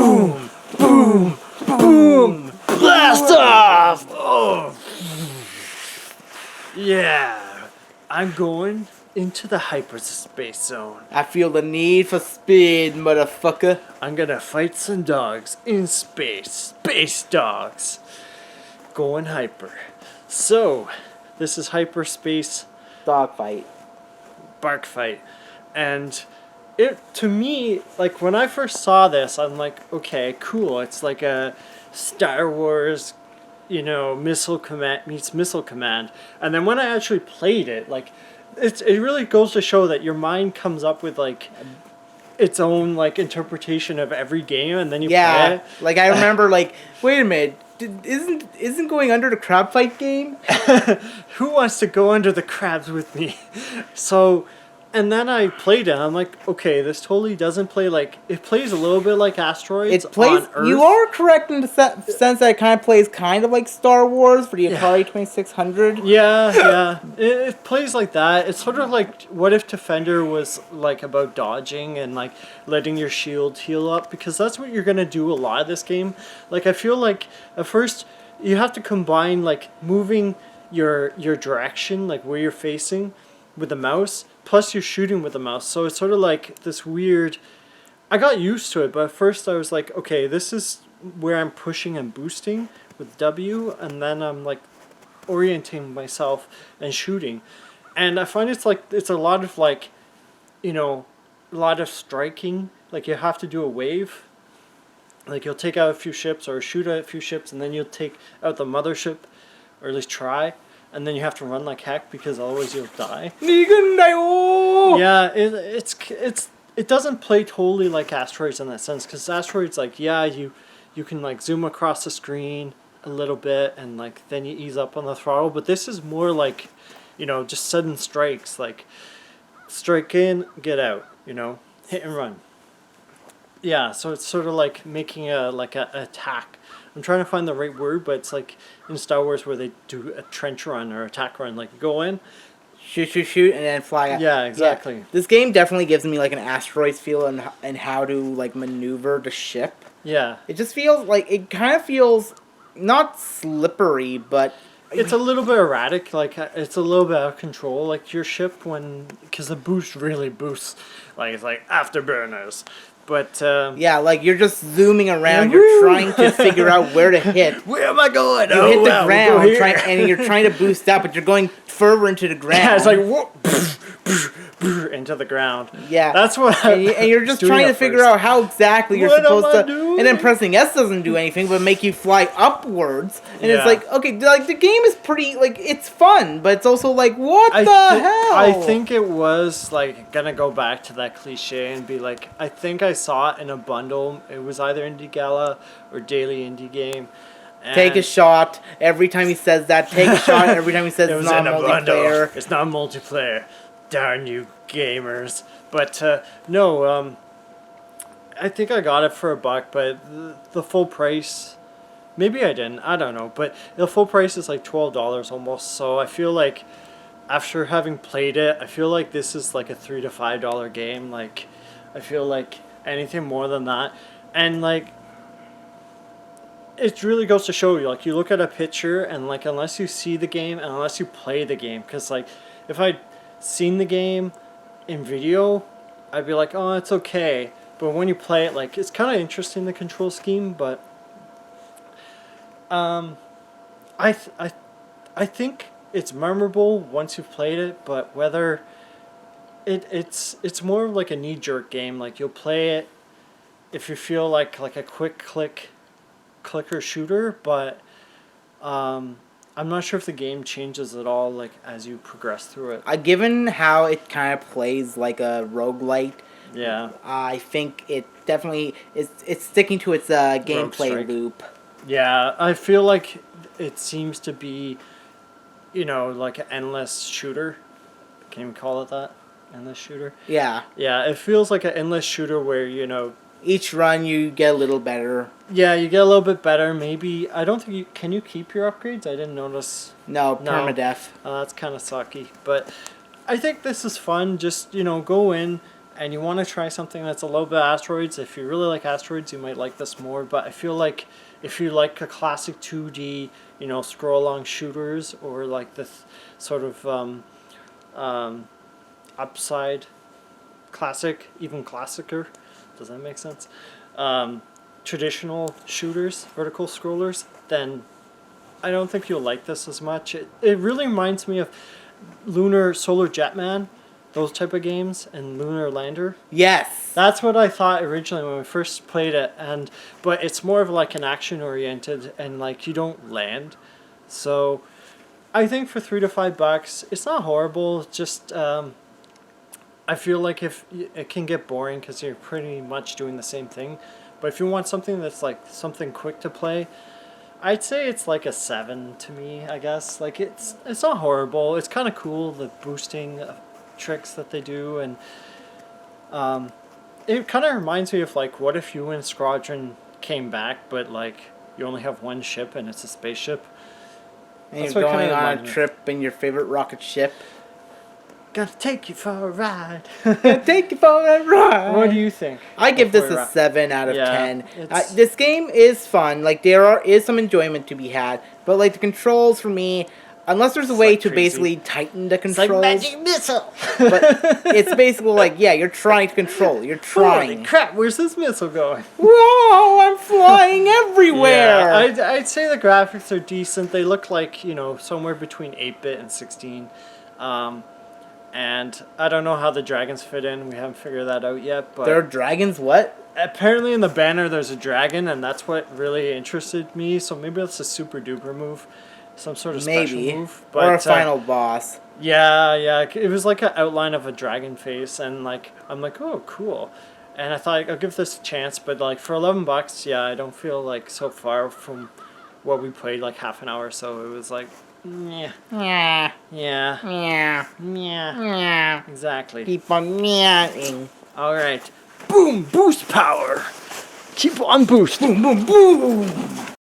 boom, boom, boom, blast off! Oh. Yeah, I'm going into the hyperspace zone. I feel the need for speed, motherfucker. I'm gonna fight some dogs in space. Space dogs. Going hyper. So, this is Hyperspace Dogfight. Bark Fight. And it, to me, like when I first saw this, I'm like, okay, cool. It's like a Star Wars, Missile Command meets Missile Command. And then when I actually played it, like, it really goes to show that your mind comes up with like its own like interpretation of every game, and then you play it. Like I remember, like, wait a minute, isn't going under the crab fight game? Who wants to go under the crabs with me? So, and then I played it. I'm like, okay, this totally doesn't play like it plays a little bit like Asteroids. It plays. On Earth. You are correct in the sense that it kind of plays kind of like Star Wars for the Atari 2600. Yeah. It plays like that. It's sort of like what if Defender was like about dodging and like letting your shield heal up, because that's what you're gonna do a lot of this game. Like I feel like at first you have to combine like moving your direction, like where you're facing, with the mouse. Plus you're shooting with the mouse, so it's sort of like this weird. I got used to it, but at first I was like, okay, this is where I'm pushing and boosting with W, and then I'm like orienting myself and shooting. And I find it's a lot of like, a lot of striking. Like you have to do a wave. Like you'll take out a few ships or shoot at a few ships, and then you'll take out the mothership, or at least try. And then you have to run like heck because otherwise you'll die. Yeah, it doesn't play totally like Asteroids in that sense, because Asteroids, like, yeah, you can like zoom across the screen a little bit and like then you ease up on the throttle, but this is more like, just sudden strikes, like strike in, get out, hit and run. Yeah, so it's sort of like making a attack. I'm trying to find the right word, but it's like in Star Wars where they do a trench run or attack run, like you go in, shoot, and then fly out. Yeah, exactly. Yeah. This game definitely gives me like an Asteroids feel and how to like maneuver the ship. Yeah. It just feels like, it kind of feels not slippery, but it's a little bit erratic, like it's a little bit out of control, like your ship because the boost really boosts, like it's like afterburners. But yeah, like you're just zooming around. You're trying to figure out where to hit. Where am I going? You hit the ground, and you're trying to boost up, but you're going further into the ground. Yeah, it's like whoop, into the ground. Yeah, that's what. And you're just trying to figure out how exactly you're supposed to. And then pressing S doesn't do anything but make you fly upwards. And it's like, okay, like the game is pretty, like it's fun, but it's also like, what the hell? I think it was like gonna go back to that cliche and be like, I think I saw it in a bundle. It was either Indie Gala or Daily Indie Game. Take a shot every time he says that. Take a shot every time he says it's not multiplayer. It's not multiplayer. Darn you gamers. But no, I think I got it for $1, but the full price, maybe I didn't. I don't know. But the full price is like $12 almost. So I feel like after having played it, I feel like this is like a $3 to $5 game. Like I feel like anything more than that, and like it really goes to show you, like you look at a picture and like unless you see the game and unless you play the game, because like if I'd seen the game in video, I'd be like, oh, it's okay. But when you play it, like it's kind of interesting, the control scheme. But I think it's memorable once you've played it. But whether it's more like a knee-jerk game. Like you'll play it if you feel like a quick clicker shooter, but I'm not sure if the game changes at all like as you progress through it. Given how it kind of plays like a roguelite, yeah, I think it definitely it's sticking to its gameplay loop. Yeah, I feel like it seems to be, like an endless shooter. Can you call it that? Endless shooter? Yeah. Yeah, it feels like an endless shooter where, each run you get a little better. Yeah, you get a little bit better. Maybe, I don't think can you keep your upgrades? I didn't notice. No, permadeath. That's kind of sucky. But I think this is fun. Just, go in and you want to try something that's a little bit asteroids, if you really like asteroids, you might like this more. But I feel like if you like a classic 2D, scroll along shooters, or like this sort of upside classic, even classicer, does that make sense? Traditional shooters, vertical scrollers, then I don't think you'll like this as much. It really reminds me of Solar Jetman, those type of games, and Lunar Lander. Yes. That's what I thought originally when we first played it, but it's more of like an action oriented, and like you don't land. So I think for $3 to $5, it's not horrible. Just I feel like if it can get boring because you're pretty much doing the same thing. But if you want something that's like something quick to play, I'd say it's like a 7 to me, I guess. Like it's not horrible. It's kind of cool, the boosting tricks that they do, and it kind of reminds me of like, what if you and Squadron came back, but like you only have one ship and it's a spaceship. And you're going on a trip in your favorite rocket ship. Gotta take you for a ride. Gotta take you for a ride. What do you think? I give this a 7 out of 10. This game is fun. Like, there is some enjoyment to be had. But, like, the controls for me, unless there's a way to basically tighten the controls. It's like Magic Missile. But it's basically like, yeah, you're trying to control. You're trying. Holy crap, where's this missile going? Whoa, I'm flying everywhere. Yeah, I'd say the graphics are decent. They look like, somewhere between 8-bit and 16. And I don't know how the dragons fit in. We haven't figured that out yet. But there are dragons? What? Apparently in the banner there's a dragon, and that's what really interested me. So maybe that's a super duper move. Some sort of special move. But, or a final boss. Yeah. It was like an outline of a dragon face, and like I'm like, oh, cool. And I thought I'll give this a chance, but like for $11, yeah, I don't feel like so far from what we played, like half an hour or so. It was like, yeah. Yeah. Yeah. Yeah. Yeah. Yeah. Exactly. Keep on meowing. Alright. Boom! Boost power! Keep on boost! Boom, boom, boom!